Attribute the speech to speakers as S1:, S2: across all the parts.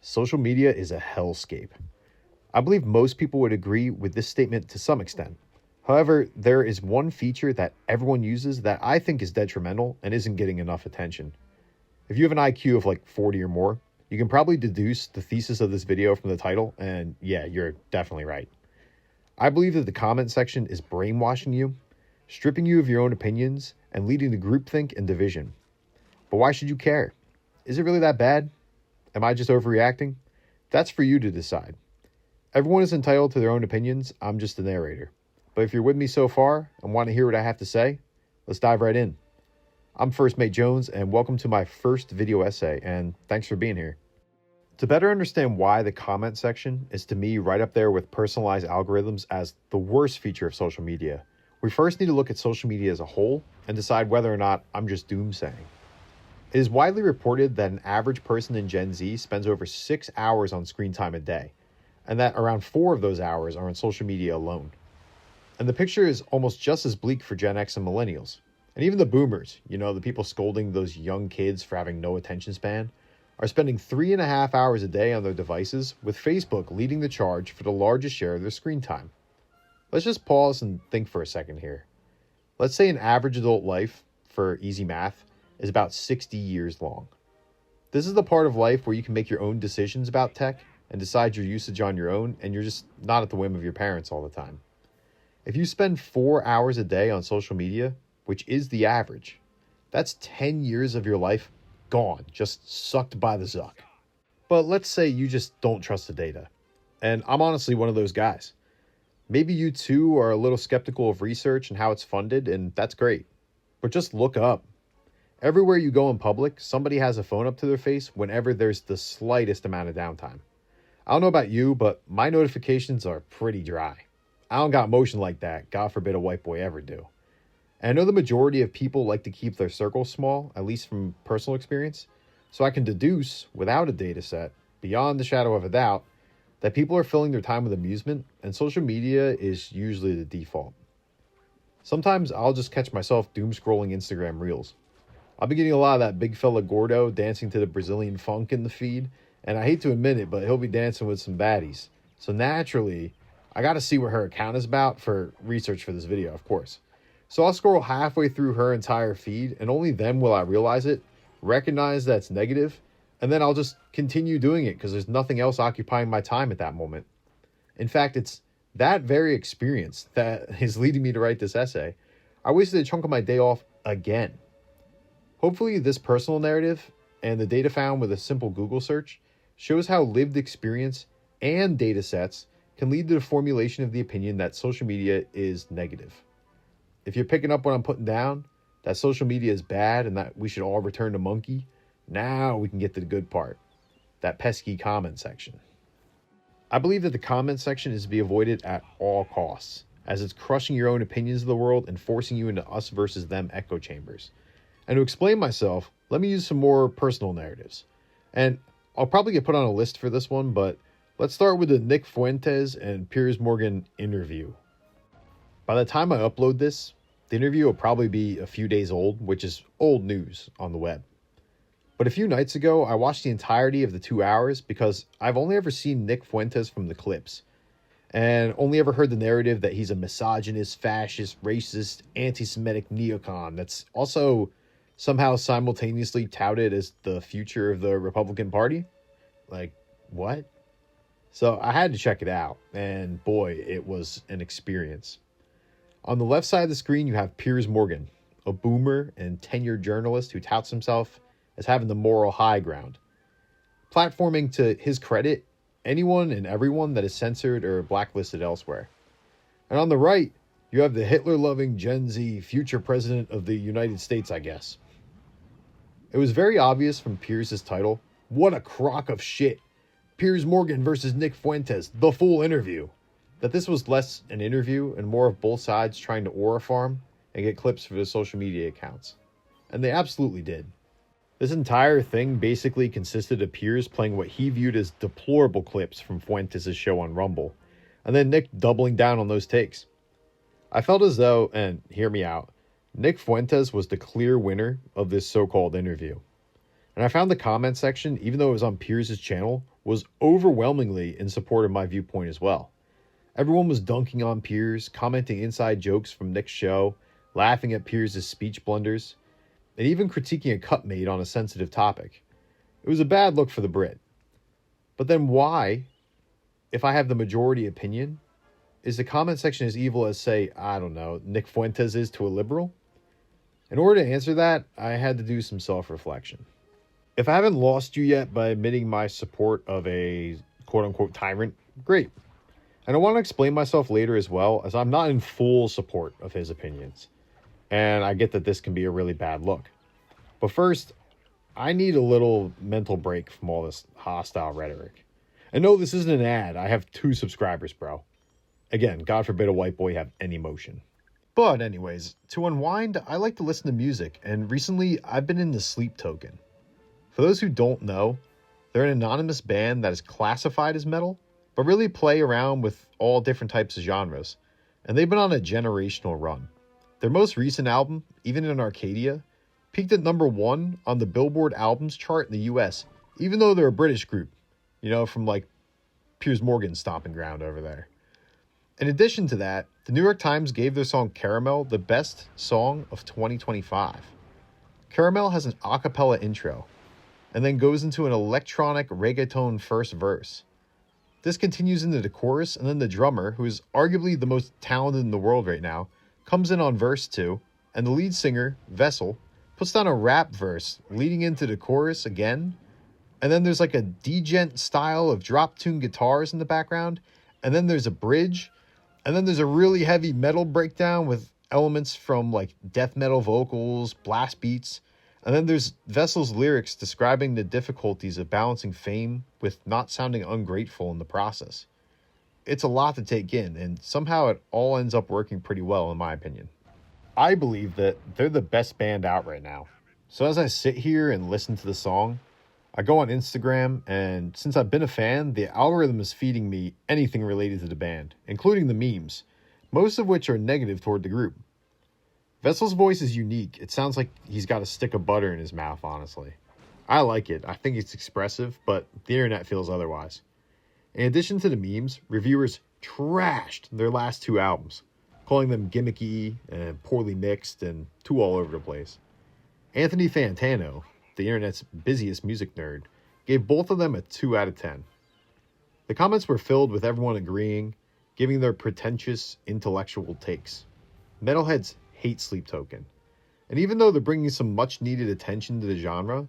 S1: Social media is a hellscape. I believe most people would agree with this statement to some extent. However, there is one feature that everyone uses that I think is detrimental and isn't getting enough attention. If you have an IQ of like 40 or more, you can probably deduce the thesis of this video from the title, and yeah, you're definitely right. I believe that the comment section is brainwashing you, stripping you of your own opinions, and leading to groupthink and division. But why should you care? Is it really that bad? Am I just overreacting? That's for you to decide. Everyone is entitled to their own opinions. I'm just the narrator. But if you're with me so far and want to hear what I have to say, let's dive right in. I'm First Mate Jones, and welcome to my first video essay, and thanks for being here. To better understand why the comment section is to me right up there with personalized algorithms as the worst feature of social media, we first need to look at social media as a whole and decide whether or not I'm just doomsaying. It is widely reported that an average person in Gen Z spends over 6 hours on screen time a day, and that around 4 of those hours are on social media alone. And the picture is almost just as bleak for Gen X and millennials. And even the boomers, the people scolding those young kids for having no attention span, are spending 3.5 hours a day on their devices, with Facebook leading the charge for the largest share of their screen time. Let's just pause and think for a second here. Let's say an average adult life, for easy math, is about 60 years long. This is the part of life where you can make your own decisions about tech and decide your usage on your own, and you're just not at the whim of your parents all the time. If you spend 4 hours a day on social media, which is the average, that's 10 years of your life gone, just sucked by the zuck. But let's say you just don't trust the data. And I'm honestly one of those guys. Maybe you too are a little skeptical of research and how it's funded, and that's great. But just look up. Everywhere you go in public, somebody has a phone up to their face whenever there's the slightest amount of downtime. I don't know about you, but my notifications are pretty dry. I don't got motion like that. God forbid a white boy ever do. And I know the majority of people like to keep their circles small, at least from personal experience. So I can deduce, without a data set, beyond the shadow of a doubt, that people are filling their time with amusement, and social media is usually the default. Sometimes I'll just catch myself doom scrolling Instagram reels. I'll be getting a lot of that big fella Gordo dancing to the Brazilian funk in the feed, and I hate to admit it, but he'll be dancing with some baddies. So naturally, I gotta see what her account is about for research for this video, of course. So I'll scroll halfway through her entire feed, and only then will I realize it, recognize that it's negative, and then I'll just continue doing it because there's nothing else occupying my time at that moment. In fact, it's that very experience that is leading me to write this essay. I wasted a chunk of my day off again. Hopefully this personal narrative and the data found with a simple Google search shows how lived experience and data sets can lead to the formulation of the opinion that social media is negative. If you're picking up what I'm putting down, that social media is bad and that we should all return to monkey, now we can get to the good part, that pesky comment section. I believe that the comment section is to be avoided at all costs, as it's crushing your own opinions of the world and forcing you into us versus them echo chambers. And to explain myself, let me use some more personal narratives. And I'll probably get put on a list for this one, but let's start with the Nick Fuentes and Piers interview. By the time I upload this, the interview will probably be a few days old, which is old news on the web. But a few nights ago, I watched the entirety of the 2 hours because I've only ever seen Nick Fuentes from the clips, and only ever heard the narrative that he's a misogynist, fascist, racist, anti-Semitic neocon that's also somehow simultaneously touted as the future of the Republican Party. Like, what? So I had to check it out, and boy, it was an experience. On the left side of the screen, you have Piers Morgan, a boomer and tenured journalist who touts himself as having the moral high ground, platforming, to his credit, anyone and everyone that is censored or blacklisted elsewhere. And on the right, you have the Hitler-loving Gen Z future president of the United States, I guess. It was very obvious from Piers' title, "What a crock of shit. Piers Morgan versus Nick Fuentes, the full interview," that this was less an interview and more of both sides trying to aura farm and get clips for their social media accounts. And they absolutely did. This entire thing basically consisted of Piers playing what he viewed as deplorable clips from Fuentes' show on Rumble, and then Nick doubling down on those takes. I felt as though, and hear me out, Nick Fuentes was the clear winner of this so-called interview. And I found the comment section, even though it was on Piers' channel, was overwhelmingly in support of my viewpoint as well. Everyone was dunking on Piers, commenting inside jokes from Nick's show, laughing at Piers' speech blunders, and even critiquing a cut made on a sensitive topic. It was a bad look for the Brit. But then why, if I have the majority opinion, is the comment section as evil as, say, I don't know, Nick Fuentes is to a liberal? In order to answer that, I had to do some self-reflection. If I haven't lost you yet by admitting my support of a quote-unquote tyrant, great. And I want to explain myself later as well, as I'm not in full support of his opinions. And I get that this can be a really bad look. But first, I need a little mental break from all this hostile rhetoric. And no, this isn't an ad. I have 2 subscribers, bro. Again, God forbid a white boy have any motion. But anyways, to unwind, I like to listen to music. And recently, I've been into Sleep Token. For those who don't know, they're an anonymous band that is classified as metal, but really play around with all different types of genres. And they've been on a generational run. Their most recent album, Even in Arcadia, peaked at #1 on the Billboard albums chart in the US, even though they're a British group, from like Piers Morgan's stomping ground over there. In addition to that, the New York Times gave their song Caramel the best song of 2025. Caramel has an a cappella intro, and then goes into an electronic reggaeton first verse. This continues into the chorus, and then the drummer, who is arguably the most talented in the world right now, comes in on verse 2, and the lead singer, Vessel, puts down a rap verse leading into the chorus again, and then there's like a djent style of drop tune guitars in the background, and then there's a bridge, and then there's a really heavy metal breakdown with elements from like death metal vocals, blast beats, and then there's Vessel's lyrics describing the difficulties of balancing fame with not sounding ungrateful in the process. It's a lot to take in, and somehow it all ends up working pretty well in my opinion. I believe that they're the best band out right now. So as I sit here and listen to the song, I go on Instagram, and since I've been a fan, the algorithm is feeding me anything related to the band, including the memes, most of which are negative toward the group. Vessel's voice is unique. It sounds like he's got a stick of butter in his mouth, honestly. I like it. I think it's expressive, but the internet feels otherwise. In addition to the memes, reviewers trashed their last 2 albums, calling them gimmicky and poorly mixed and too all over the place. Anthony Fantano, the internet's busiest music nerd, gave both of them a 2 out of 10. The comments were filled with everyone agreeing, giving their pretentious intellectual takes. Metalheads hate Sleep Token, and even though they're bringing some much needed attention to the genre,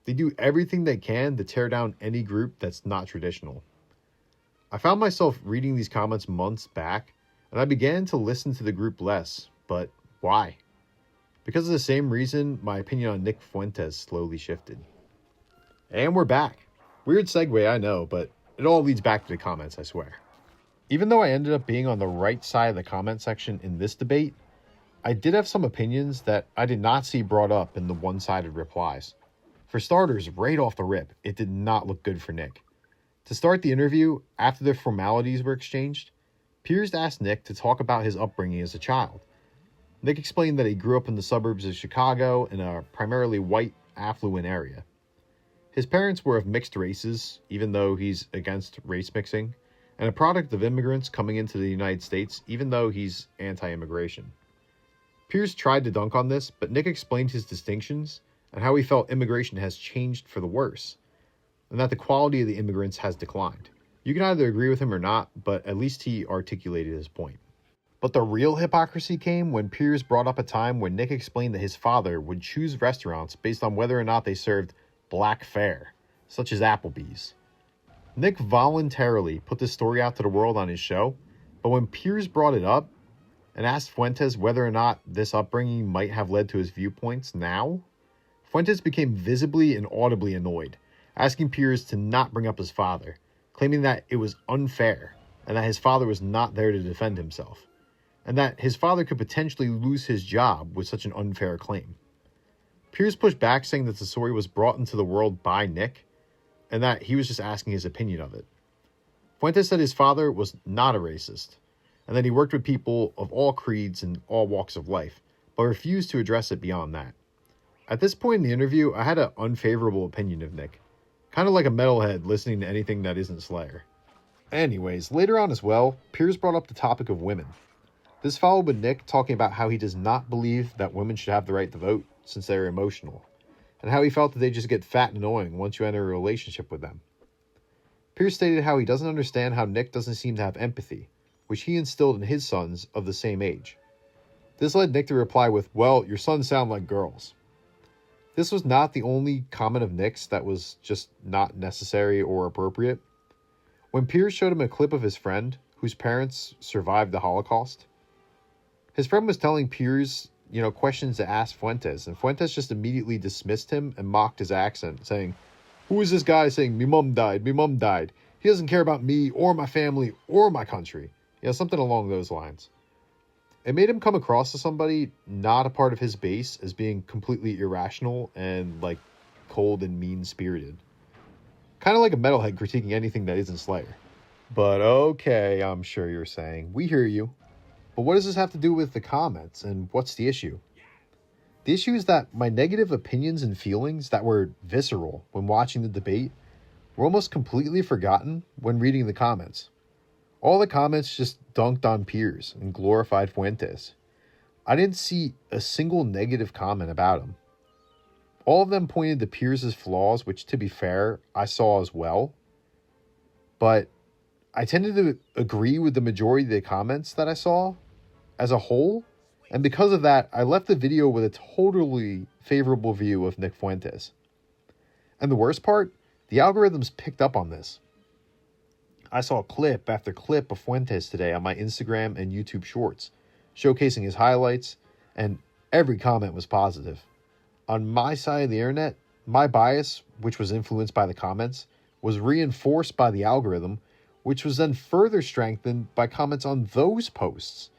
S1: they do everything they can to tear down any group that's not traditional. I found myself reading these comments months back, and I began to listen to the group less, but why? Because of the same reason my opinion on Nick Fuentes slowly shifted. And we're back. Weird segue, I know, but it all leads back to the comments, I swear. Even though I ended up being on the right side of the comment section in this debate, I did have some opinions that I did not see brought up in the one-sided replies. For starters, right off the rip, it did not look good for Nick. To start the interview, after the formalities were exchanged, Piers asked Nick to talk about his upbringing as a child. Nick explained that he grew up in the suburbs of Chicago in a primarily white, affluent area. His parents were of mixed races, even though he's against race mixing, and a product of immigrants coming into the United States, even though he's anti-immigration. Piers tried to dunk on this, but Nick explained his distinctions and how he felt immigration has changed for the worse, and that the quality of the immigrants has declined. You can either agree with him or not, but at least he articulated his point. But the real hypocrisy came when Piers brought up a time when Nick explained that his father would choose restaurants based on whether or not they served black fare, such as Applebee's. Nick voluntarily put this story out to the world on his show, but when Piers brought it up and asked Fuentes whether or not this upbringing might have led to his viewpoints now, Fuentes became visibly and audibly annoyed, asking Piers to not bring up his father, claiming that it was unfair and that his father was not there to defend himself, and that his father could potentially lose his job with such an unfair claim. Piers pushed back, saying that the story was brought into the world by Nick, and that he was just asking his opinion of it. Fuentes said his father was not a racist, and that he worked with people of all creeds and all walks of life, but refused to address it beyond that. At this point in the interview, I had an unfavorable opinion of Nick. Kind of like a metalhead listening to anything that isn't Slayer. Anyways, later on as well, Piers brought up the topic of women. This followed with Nick talking about how he does not believe that women should have the right to vote since they are emotional, and how he felt that they just get fat and annoying once you enter a relationship with them. Piers stated how he doesn't understand how Nick doesn't seem to have empathy, which he instilled in his sons of the same age. This led Nick to reply with, "Well, your sons sound like girls." This was not the only comment of Nick's that was just not necessary or appropriate. When Piers showed him a clip of his friend, whose parents survived the Holocaust, his friend was telling Piers, questions to ask Fuentes, and Fuentes just immediately dismissed him and mocked his accent, saying, "Who is this guy saying, me mom died, me mom died? He doesn't care about me or my family or my country." Something along those lines. It made him come across to somebody not a part of his base as being completely irrational and cold and mean-spirited. Kind of like a metalhead critiquing anything that isn't Slayer. But okay, I'm sure you're saying, we hear you. But what does this have to do with the comments, and what's the issue? The issue is that my negative opinions and feelings that were visceral when watching the debate were almost completely forgotten when reading the comments. All the comments just dunked on Piers and glorified Fuentes. I didn't see a single negative comment about him. All of them pointed to Piers' flaws, which, to be fair, I saw as well. But I tended to agree with the majority of the comments that I saw as a whole. And because of that, I left the video with a totally favorable view of Nick Fuentes. And the worst part, the algorithms picked up on this. I saw clip after clip of Fuentes today on my Instagram and YouTube shorts, showcasing his highlights, and every comment was positive. On my side of the internet, my bias, which was influenced by the comments, was reinforced by the algorithm, which was then further strengthened by comments on those posts.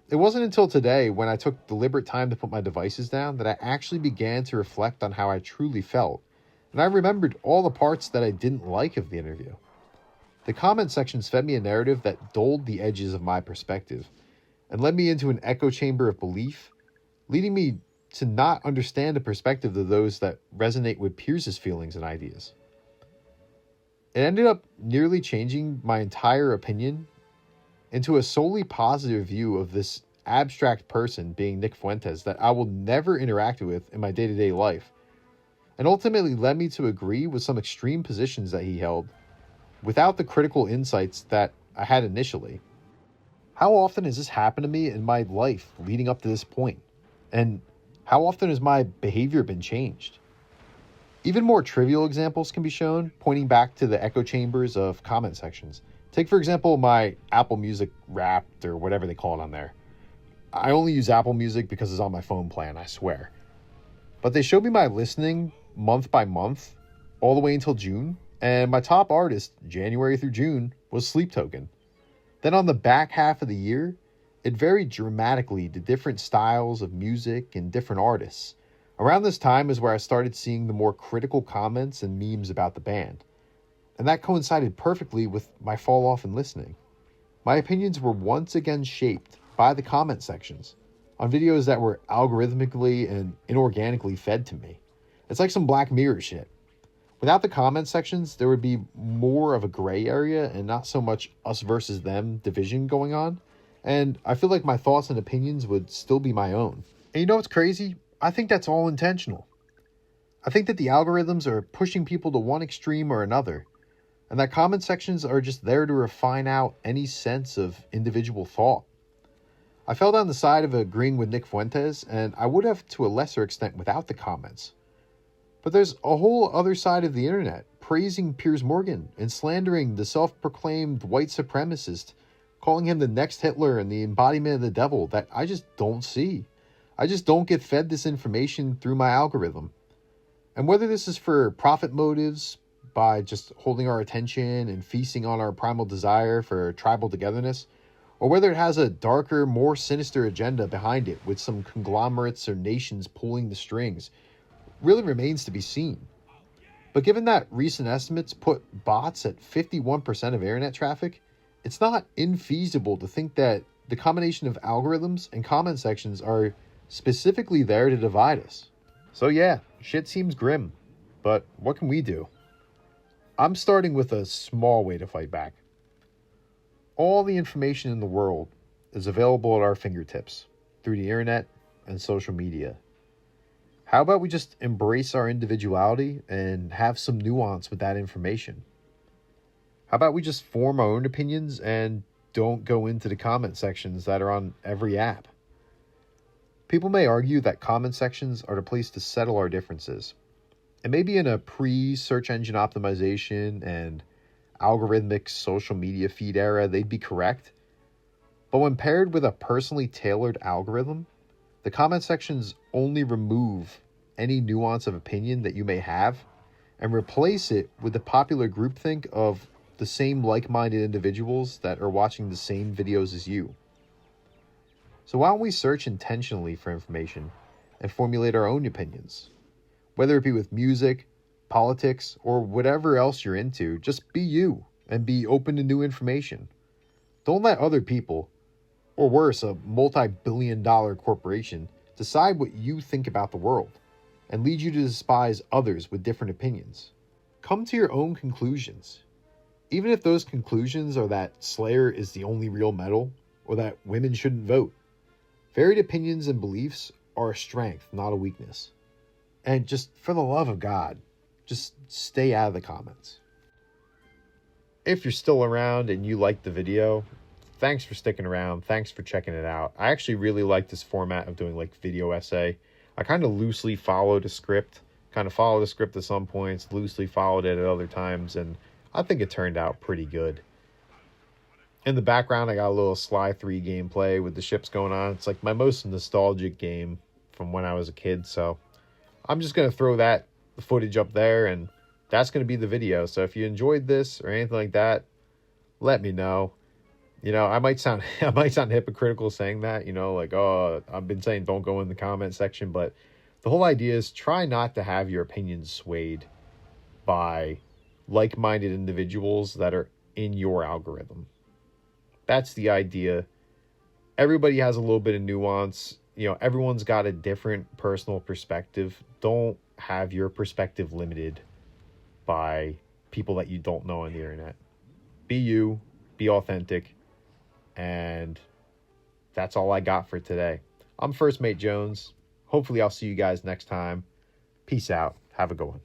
S1: It wasn't until today, when I took deliberate time to put my devices down, that I actually began to reflect on how I truly felt, and I remembered all the parts that I didn't like of the interview. The comment sections fed me a narrative that dulled the edges of my perspective and led me into an echo chamber of belief, leading me to not understand the perspective of those that resonate with Piers' feelings and ideas. It ended up nearly changing my entire opinion into a solely positive view of this abstract person being Nick Fuentes that I will never interact with in my day-to-day life, and ultimately led me to agree with some extreme positions that he held without the critical insights that I had initially. How often has this happened to me in my life leading up to this point? And how often has my behavior been changed? Even more trivial examples can be shown, pointing back to the echo chambers of comment sections. Take, for example, my Apple Music Wrapped, or whatever they call it on there. I only use Apple Music because it's on my phone plan, I swear. But they showed me my listening month by month, all the way until June, and my top artist, January through June, was Sleep Token. Then on the back half of the year, it varied dramatically to different styles of music and different artists. Around this time is where I started seeing the more critical comments and memes about the band. And that coincided perfectly with my fall off in listening. My opinions were once again shaped by the comment sections on videos that were algorithmically and inorganically fed to me. It's like some Black Mirror shit. Without the comment sections, there would be more of a gray area and not so much us versus them division going on. And I feel like my thoughts and opinions would still be my own. And you know what's crazy? I think that's all intentional. I think that the algorithms are pushing people to one extreme or another, and that comment sections are just there to refine out any sense of individual thought. I fell down the side of agreeing with Nick Fuentes, and I would have to a lesser extent without the comments. But there's a whole other side of the internet, praising Piers Morgan and slandering the self-proclaimed white supremacist, calling him the next Hitler and the embodiment of the devil, that I just don't see. I just don't get fed this information through my algorithm. And whether this is for profit motives, by just holding our attention and feasting on our primal desire for tribal togetherness, or whether it has a darker, more sinister agenda behind it with some conglomerates or nations pulling the strings, really remains to be seen. But given that recent estimates put bots at 51% of internet traffic, it's not infeasible to think that the combination of algorithms and comment sections are specifically there to divide us. So yeah, Shit seems grim, but what can we do? I'm starting with a small way to fight back. All the information in the world is available at our fingertips through the internet and social media. How about we just embrace our individuality and have some nuance with that information? How about we just form our own opinions and don't go into the comment sections that are on every app? People may argue that comment sections are the place to settle our differences. And maybe in a pre-search engine optimization and algorithmic social media feed era, they'd be correct. But when paired with a personally tailored algorithm, the comment sections only remove any nuance of opinion that you may have and replace it with the popular groupthink of the same like-minded individuals that are watching the same videos as you. So why don't we search intentionally for information and formulate our own opinions? Whether it be with music, politics, or whatever else you're into, just be you and be open to new information. Don't let other people, or worse, a multi-billion-dollar corporation, decide what you think about the world and lead you to despise others with different opinions. Come to your own conclusions. Even if those conclusions are that Slayer is the only real metal or that women shouldn't vote. Varied opinions and beliefs are a strength, not a weakness. And just for the love of God, just stay out of the comments. If you're still around and you liked the video, thanks for sticking around. Thanks for checking it out. I actually really like this format of doing like video essay. I kind of loosely followed a script, kind of followed the script at some points, loosely followed it at other times, and I think it turned out pretty good. In the background, I got a little Sly 3 gameplay with the ships going on. It's like my most nostalgic game from when I was a kid, so I'm just going to throw that footage up there, and that's going to be the video. So if you enjoyed this or anything like that, let me know. You know, I might sound hypocritical saying that, you know, like, oh, I've been saying don't go in the comment section, but the whole idea is try not to have your opinions swayed by like-minded individuals that are in your algorithm. That's the idea. Everybody has a little bit of nuance. You know, everyone's got a different personal perspective. Don't have your perspective limited by people that you don't know on the internet. Be you, be authentic, and that's all I got for today. I'm First Mate Jones. Hopefully I'll see you guys next time. Peace out. Have a good one.